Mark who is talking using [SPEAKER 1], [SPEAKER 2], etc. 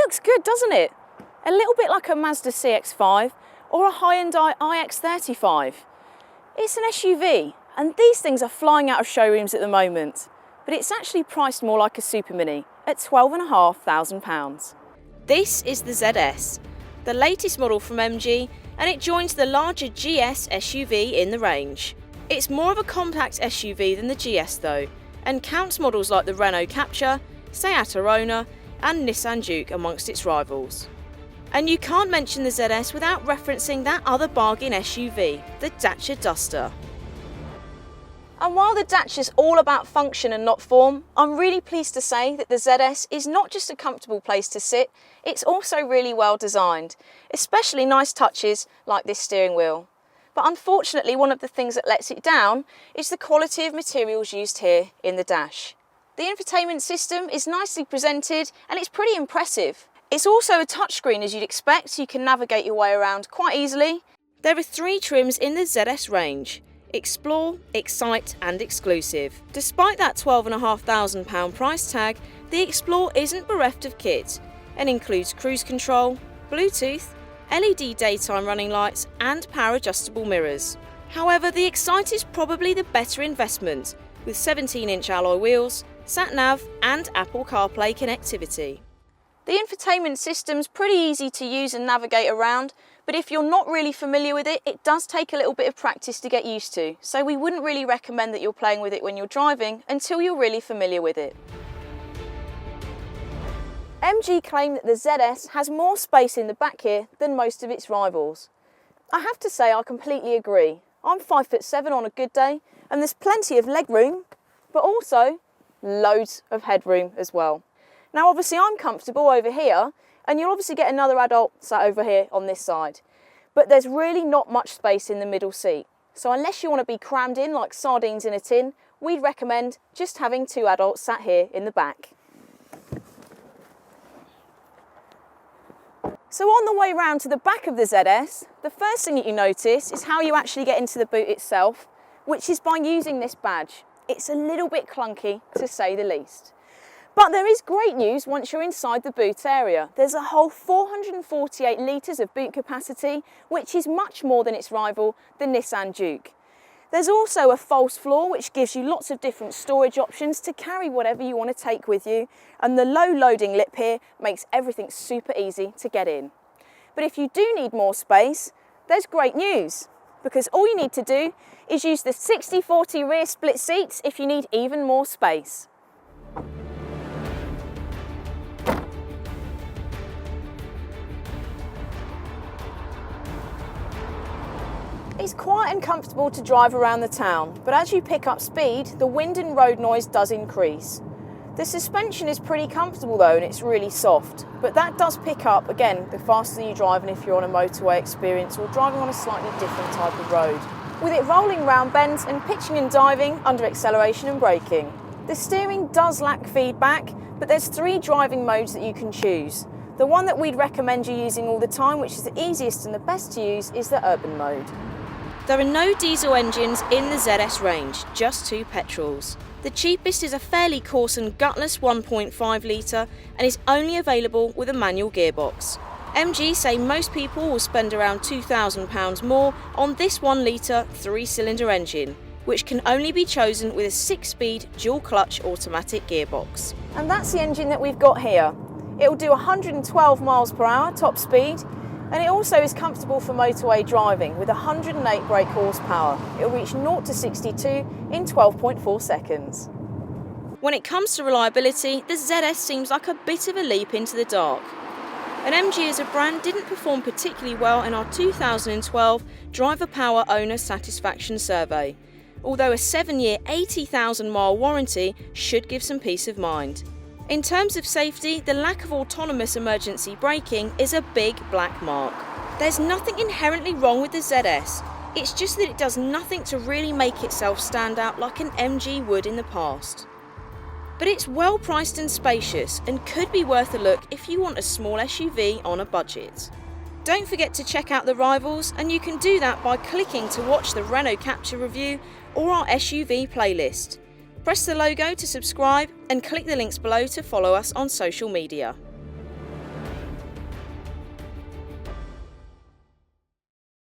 [SPEAKER 1] looks good, doesn't it? A little bit like a Mazda CX-5 or a Hyundai iX35. It's an SUV, and these things are flying out of showrooms at the moment, but it's actually priced more like a Super Mini at £12,500. This is the ZS, the latest model from MG, and it joins the larger GS SUV in the range. It's more of a compact SUV than the GS though, and counts models like the Renault Captur, Seat Arona and Nissan Juke amongst its rivals. And you can't mention the ZS without referencing that other bargain SUV, the Dacia Duster. And while the Dacia's all about function and not form, I'm really pleased to say that the ZS is not just a comfortable place to sit, it's also really well designed, especially nice touches like this steering wheel. But unfortunately, one of the things that lets it down is the quality of materials used here in the dash. The infotainment system is nicely presented and it's pretty impressive. It's also a touchscreen as you'd expect, so you can navigate your way around quite easily. There are 3 trims in the ZS range: Explore, Excite and Exclusive. Despite that £12,500 price tag, the Explore isn't bereft of kit and includes cruise control, Bluetooth, LED daytime running lights and power adjustable mirrors. However, the Excite is probably the better investment, with 17-inch alloy wheels, sat-nav and Apple CarPlay connectivity. The infotainment system's pretty easy to use and navigate around, but if you're not really familiar with it, it does take a little bit of practice to get used to, so we wouldn't really recommend that you're playing with it when you're driving until you're really familiar with it. MG claim that the ZS has more space in the back here than most of its rivals. I have to say I completely agree. I'm 5'7" on a good day, and there's plenty of leg room, but also loads of headroom as well. Now obviously I'm comfortable over here, and you'll obviously get another adult sat over here on this side, but there's really not much space in the middle seat. So unless you want to be crammed in like sardines in a tin, we'd recommend just having 2 adults sat here in the back. So on the way round to the back of the ZS, the first thing that you notice is how you actually get into the boot itself, which is by using this badge. It's a little bit clunky, to say the least. But there is great news once you're inside the boot area. There's a whole 448 litres of boot capacity, which is much more than its rival, the Nissan Juke. There's also a false floor, which gives you lots of different storage options to carry whatever you want to take with you, and the low loading lip here makes everything super easy to get in. But if you do need more space, there's great news, because all you need to do is use the 60/40 rear split seats if you need even more space. It's quiet and comfortable to drive around the town, but as you pick up speed, the wind and road noise does increase. The suspension is pretty comfortable though, and it's really soft, but that does pick up, again, the faster you drive and if you're on a motorway experience or driving on a slightly different type of road. With it rolling round bends and pitching and diving under acceleration and braking. The steering does lack feedback, but there's 3 driving modes that you can choose. The one that we'd recommend you using all the time, which is the easiest and the best to use, is the urban mode. There are no diesel engines in the ZS range, just 2 petrols. The cheapest is a fairly coarse and gutless 1.5 litre and is only available with a manual gearbox. MG say most people will spend around £2,000 more on this 1 litre 3-cylinder engine, which can only be chosen with a 6-speed dual-clutch automatic gearbox. And that's the engine that we've got here. It'll do 112 miles per hour top speed, and it also is comfortable for motorway driving with 108 brake horsepower. It'll reach 0 to 62 in 12.4 seconds. When it comes to reliability, the ZS seems like a bit of a leap into the dark. And MG as a brand didn't perform particularly well in our 2012 Driver Power Owner Satisfaction Survey, although a 7-year 80,000 mile warranty should give some peace of mind. In terms of safety, the lack of autonomous emergency braking is a big black mark. There's nothing inherently wrong with the ZS, it's just that it does nothing to really make itself stand out like an MG would in the past. But it's well priced and spacious and could be worth a look if you want a small SUV on a budget. Don't forget to check out the rivals, and you can do that by clicking to watch the Renault Captur review or our SUV playlist. Press the logo to subscribe and click the links below to follow us on social media.